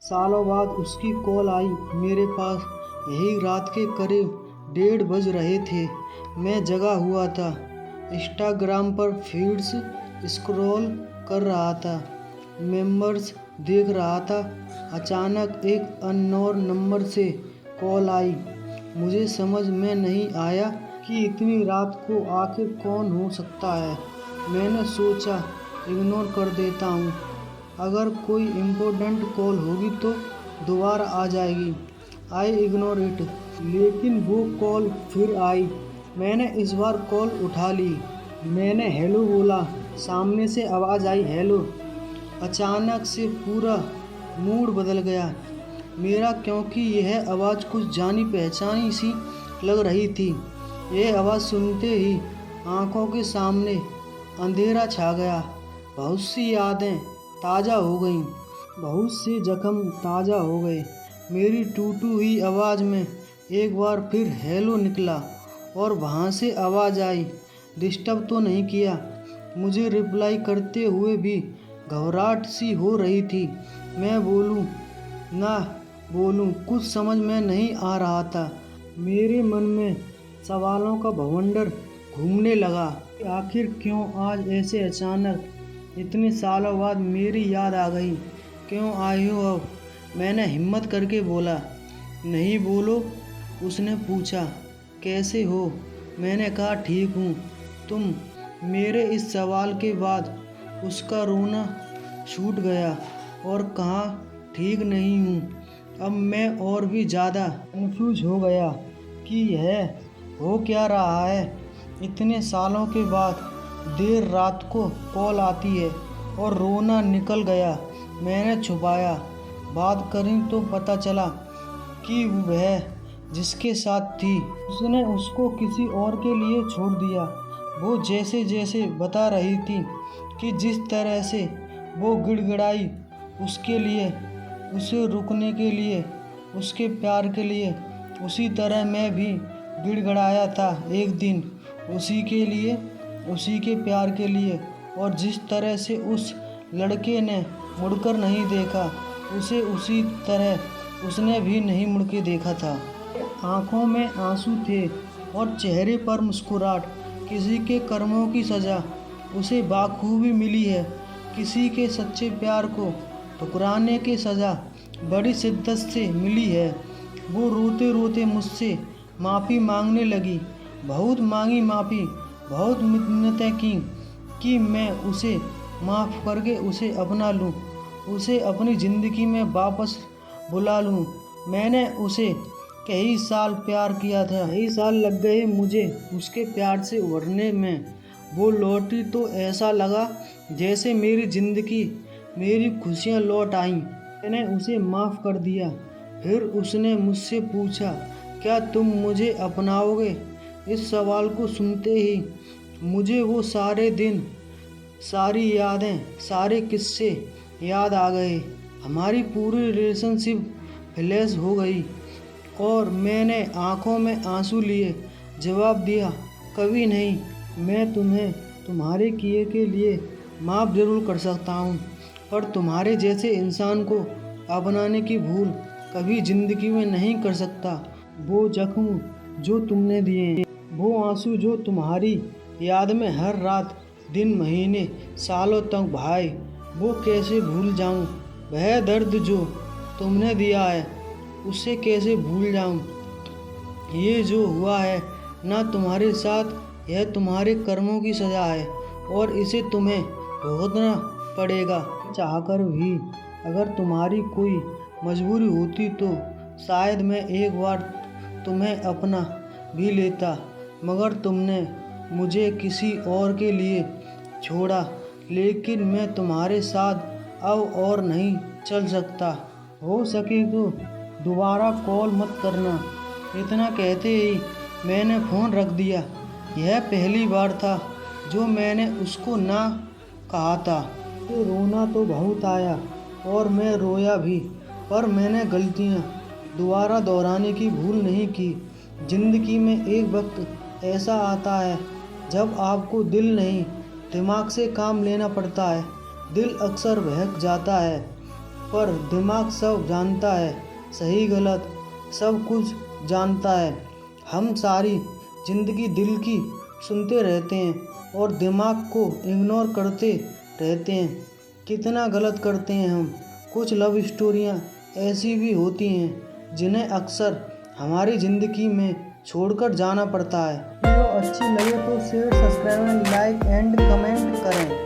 सालों बाद उसकी कॉल आई मेरे पास। यही रात के करीब 1:30 बज रहे थे। मैं जगा हुआ था, इंस्टाग्राम पर फीड्स स्क्रॉल कर रहा था, मेंबर्स देख रहा था। अचानक एक अननोन नंबर से कॉल आई। मुझे समझ में नहीं आया कि इतनी रात को आखिर कौन हो सकता है। मैंने सोचा इग्नोर कर देता हूँ, अगर कोई इम्पोर्टेंट कॉल होगी तो दोबारा आ जाएगी। I ignore it. लेकिन वो कॉल फिर आई। मैंने इस बार कॉल उठा ली। मैंने हेलो बोला। सामने से आवाज़ आई हेलो। अचानक से पूरा मूड बदल गया मेरा, क्योंकि यह आवाज़ कुछ जानी पहचानी सी लग रही थी। यह आवाज़ सुनते ही आंखों के सामने अंधेरा छा गया। बहुत सी यादें ताज़ा हो गईं, बहुत से जख्म ताज़ा हो गए। मेरी टूटी हुई आवाज़ में एक बार फिर हेलो निकला और वहाँ से आवाज़ आई, डिस्टर्ब तो नहीं किया। मुझे रिप्लाई करते हुए भी घबराहट सी हो रही थी। मैं बोलूं ना बोलूं कुछ समझ में नहीं आ रहा था। मेरे मन में सवालों का भंवर घूमने लगा। आखिर क्यों आज ऐसे अचानक इतने सालों बाद मेरी याद आ गई? क्यों आई हो अब? मैंने हिम्मत करके बोला। नहीं बोलो, उसने पूछा। कैसे हो? मैंने कहा ठीक हूँ। तुम? मेरे इस सवाल के बाद उसका रोना छूट गया और कहा ठीक नहीं हूँ। अब मैं और भी ज़्यादा कंफ्यूज हो गया कि यह हो क्या रहा है। इतने सालों के बाद देर रात को कॉल आती है और रोना निकल गया। मैंने छुपाया। बात करी तो पता चला कि वह जिसके साथ थी उसने उसको किसी और के लिए छोड़ दिया। वो जैसे जैसे बता रही थी कि जिस तरह से वो गिड़गिड़ाई उसके लिए, उसे रुकने के लिए, उसके प्यार के लिए, उसी तरह मैं भी गिड़गिड़ाया था एक दिन उसी के लिए, उसी के प्यार के लिए। और जिस तरह से उस लड़के ने मुड़कर नहीं देखा, उसे उसी तरह उसने भी नहीं मुड़ के देखा था। आंखों में आंसू थे और चेहरे पर मुस्कुराहट। किसी के कर्मों की सज़ा उसे बाखूबी मिली है, किसी के सच्चे प्यार को ठुकराने की सज़ा बड़ी शिद्दत से मिली है। वो रोते रोते मुझसे माफ़ी मांगने लगी। बहुत मांगी माफ़ी, बहुत मिन्नतें की कि मैं उसे माफ़ करके उसे अपना लूँ, उसे अपनी ज़िंदगी में वापस बुला लूँ। मैंने उसे कई साल प्यार किया था, कई साल लग गए मुझे उसके प्यार से उभरने में। वो लौटी तो ऐसा लगा जैसे मेरी ज़िंदगी, मेरी खुशियाँ लौट आईं। मैंने उसे माफ़ कर दिया। फिर उसने मुझसे पूछा, क्या तुम मुझे अपनाओगे? इस सवाल को सुनते ही मुझे वो सारे दिन, सारी यादें, सारे किस्से याद आ गए। हमारी पूरी रिलेशनशिप फ्लैश हो गई और मैंने आंखों में आंसू लिए जवाब दिया, कभी नहीं। मैं तुम्हें तुम्हारे किए के लिए माफ़ ज़रूर कर सकता हूँ, पर तुम्हारे जैसे इंसान को अपनाने की भूल कभी ज़िंदगी में नहीं कर सकता। वो जख्म जो तुमने दिए, वो आंसू जो तुम्हारी याद में हर रात, दिन, महीने, सालों तक बहाए, वो कैसे भूल जाऊं? वह दर्द जो तुमने दिया है उसे कैसे भूल जाऊं? ये जो हुआ है ना तुम्हारे साथ, यह तुम्हारे कर्मों की सज़ा है और इसे तुम्हें भुगतना पड़ेगा। चाहकर भी अगर तुम्हारी कोई मजबूरी होती तो शायद मैं एक बार तुम्हें अपना भी लेता, मगर तुमने मुझे किसी और के लिए छोड़ा। लेकिन मैं तुम्हारे साथ अब और नहीं चल सकता। हो सके तो दोबारा कॉल मत करना। इतना कहते ही मैंने फ़ोन रख दिया। यह पहली बार था जो मैंने उसको ना कहा था। तो रोना तो बहुत आया और मैं रोया भी, पर मैंने गलतियाँ दोबारा दोहराने की भूल नहीं की। ज़िंदगी में एक वक्त ऐसा आता है जब आपको दिल नहीं, दिमाग से काम लेना पड़ता है। दिल अक्सर बहक जाता है, पर दिमाग सब जानता है, सही गलत सब कुछ जानता है। हम सारी जिंदगी दिल की सुनते रहते हैं और दिमाग को इग्नोर करते रहते हैं। कितना गलत करते हैं हम। कुछ लव स्टोरियाँ ऐसी भी होती हैं जिन्हें अक्सर हमारी ज़िंदगी में छोड़कर जाना पड़ता है। वीडियो अच्छी लगे तो share, subscribe, like and comment करें।